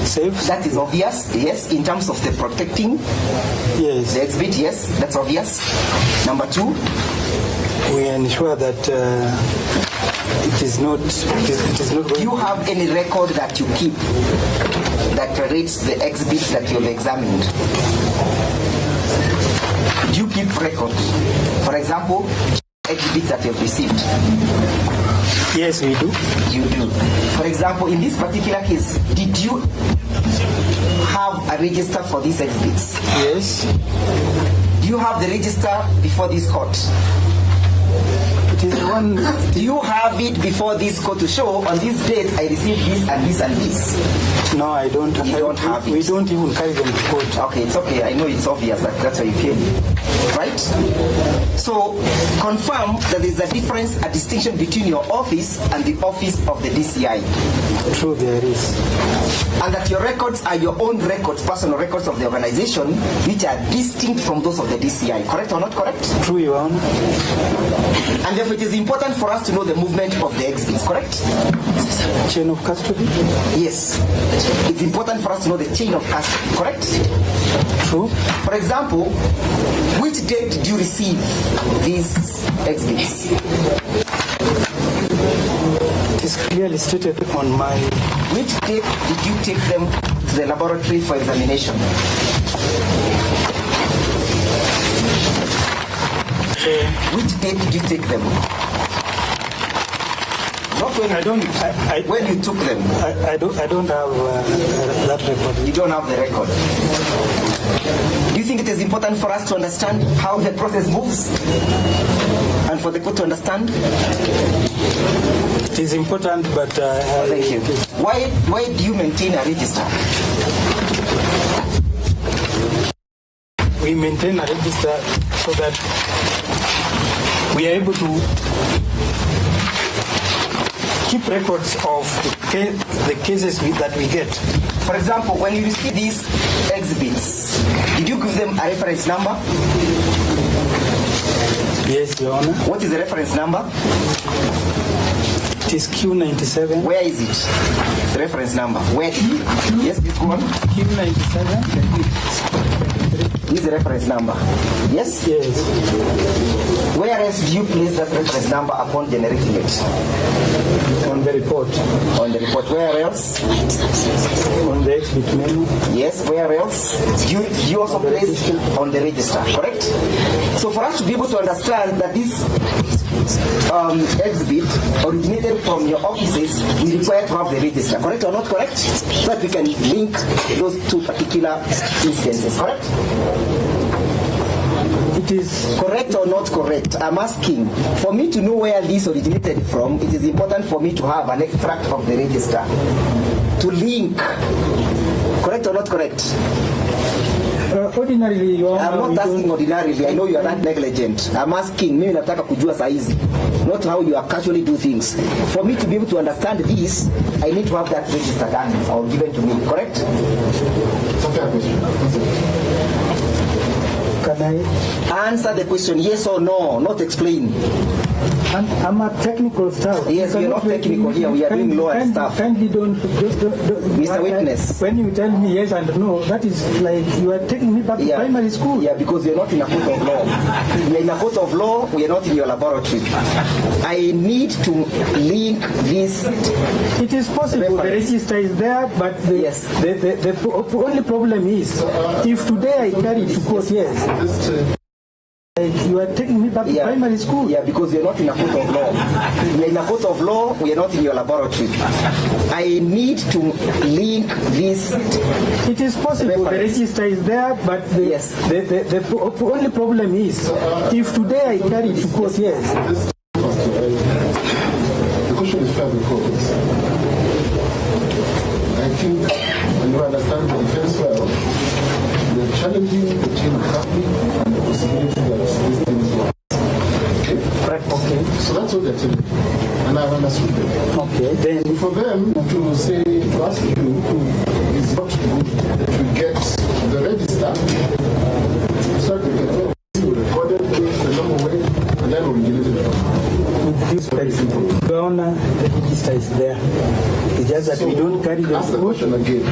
safes. That is obvious, yes, in terms of the protecting. Yes. The exhibit, yes, that's obvious. Number two? We ensure that it is not going. Do you have any record that you keep that relates the exhibits that you have examined? Do you keep records? For example, exhibits that you have received? Yes, we do. You do. For example, in this particular case, did you have a register for these exhibits? Yes. Do you have the register before this court? It is one. Do you have it before this court to show on this date I received this and this and this? No, I don't. You don't have it. We don't even carry them to court. Okay, it's okay. I know it's obvious that that's why you came. Right? So, confirm that there is a difference, a distinction between your office and the office of the DCI. True, there is. And that your records are your own records, personal records of the organization, which are distinct from those of the DCI. Correct or not correct? True, Your Honor. And therefore it is important for us to know the movement of the exhibits, correct? Chain of custody? Yes. It's important for us to know the chain of custody, correct? True. For example, which date did you receive these exhibits? It is clearly stated on my... Which date did you take them to the laboratory for examination? Which date did you take them? Not when when you took them. I don't have that record. You don't have the record. Do you think it is important for us to understand how the process moves? And for the court to understand? It is important, but... Thank you. Why do you maintain a register? We maintain a register so that we are able to keep records of the cases that we get. For example, when you receive these exhibits, did you give them a reference number? Yes, Your Honor. What is the reference number? It is Q97. Where is it? The reference number. Where? Yes, please go on. Q97. This is the reference number. Yes? Yes. Where else do you place that reference number upon generating it? On the report. On the report. Where else? On the exhibit menu. Yes, where else? You also place on the register, correct? So for us to be able to understand that this exhibit originated from your offices, we require to have the register, correct or not correct? So that we can link those two particular incidences, correct? It is correct or not correct? I'm asking. For me to know where this originated from, it is important for me to have an extract of the register to link. Correct or not correct? Ordinarily, Your Honor, I'm not asking ordinarily. I know you are not negligent. I'm asking, mimi nataka kujua saizi, not how you actually do things. For me to be able to understand this, I need to have that register done or given to me. Correct? Can I answer the question yes or no, not explain? I'm a technical staff. Yes, we are not technical here. We are doing law and stuff. Kindly don't, Mr. Witness. When you tell me yes and no, that is like you are taking me back to primary school. Yeah, because we are not in a court of law. We are in a court of law. We are not in your laboratory. I need to link this. It is possible the register is there, but the only problem is if today I carry to court, yes. You are taking me back to primary school. Yeah, because we are not in a court of law. We are in a court of law. We are not in your laboratory. I need to link this. It is possible the register is there, but the only problem is if today I carry to court, yes. The question is fair because I think when you understand the defense well, we are challenging the chain of company and the possibility that these things work. Okay. So that's what they're telling me. And I've understood them. Okay. Then for them to say, to ask you is not good that we get the register, so we can record it the normal way, and then originate it. This very simple. Your Honor, the register is there. It's just that we don't carry the ask the question again.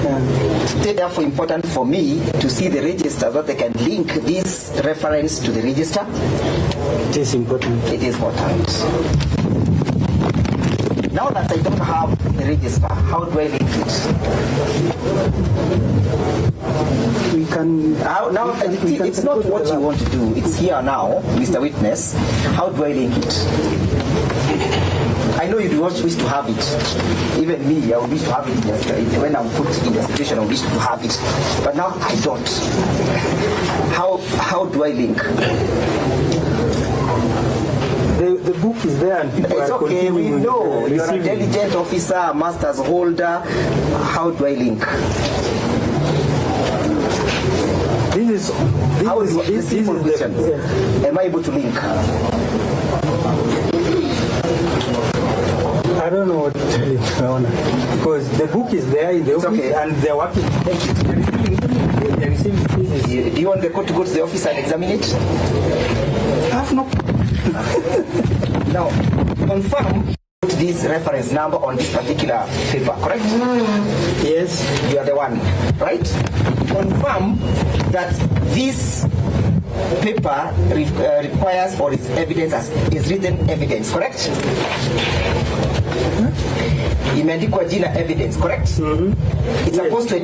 It's therefore important for me to see the register so that they can link this reference to the register. It is important. It is important. Now that I don't have the register, how do I link it? We can. It's not what you want to do. It's here now, Mr. Witness. How do I link it? I know you do not wish to have it. Even me, I would wish to have it when I'm put in the situation. I wish to have it, but now I don't. How do I link? The book is there and people it's are okay, we know. You're an receiving. intelligent officer, a master's holder. How do I link? This is the simple question. Am I able to link? I don't know what to tell you, Your Honor, because the book is there in the office and they're working. They're receiving cases. Do you want the court to go to the office and examine it? I have no. Now, confirm this reference number on this particular paper, correct? Yes. You are the one, right? Confirm that this paper requires or is evidence as is written evidence, correct? Imeandikwa jina evidence, correct? It's supposed to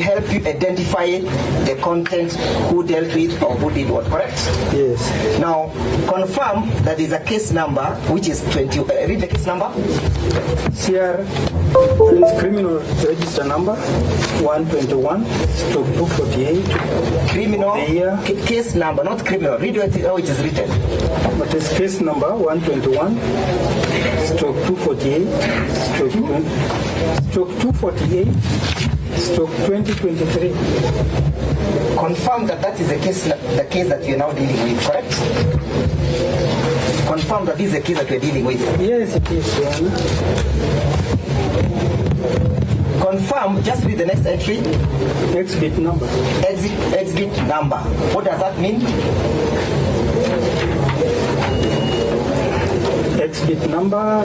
help you identify the content, who dealt with or who did what, correct? Yes. Now, confirm that is a case number which is 20. Read the case number. CR criminal register number 121/248. Criminal case number, not criminal. Read how it is written. But it's case number 121/248/2023. Confirm that that is the case that you are now dealing with, correct? confirm that this is the case that we're dealing with? Yes, it is, Your Honor. Confirm, just read the next entry. Exhibit number. Exhibit number. What does that mean? Exhibit number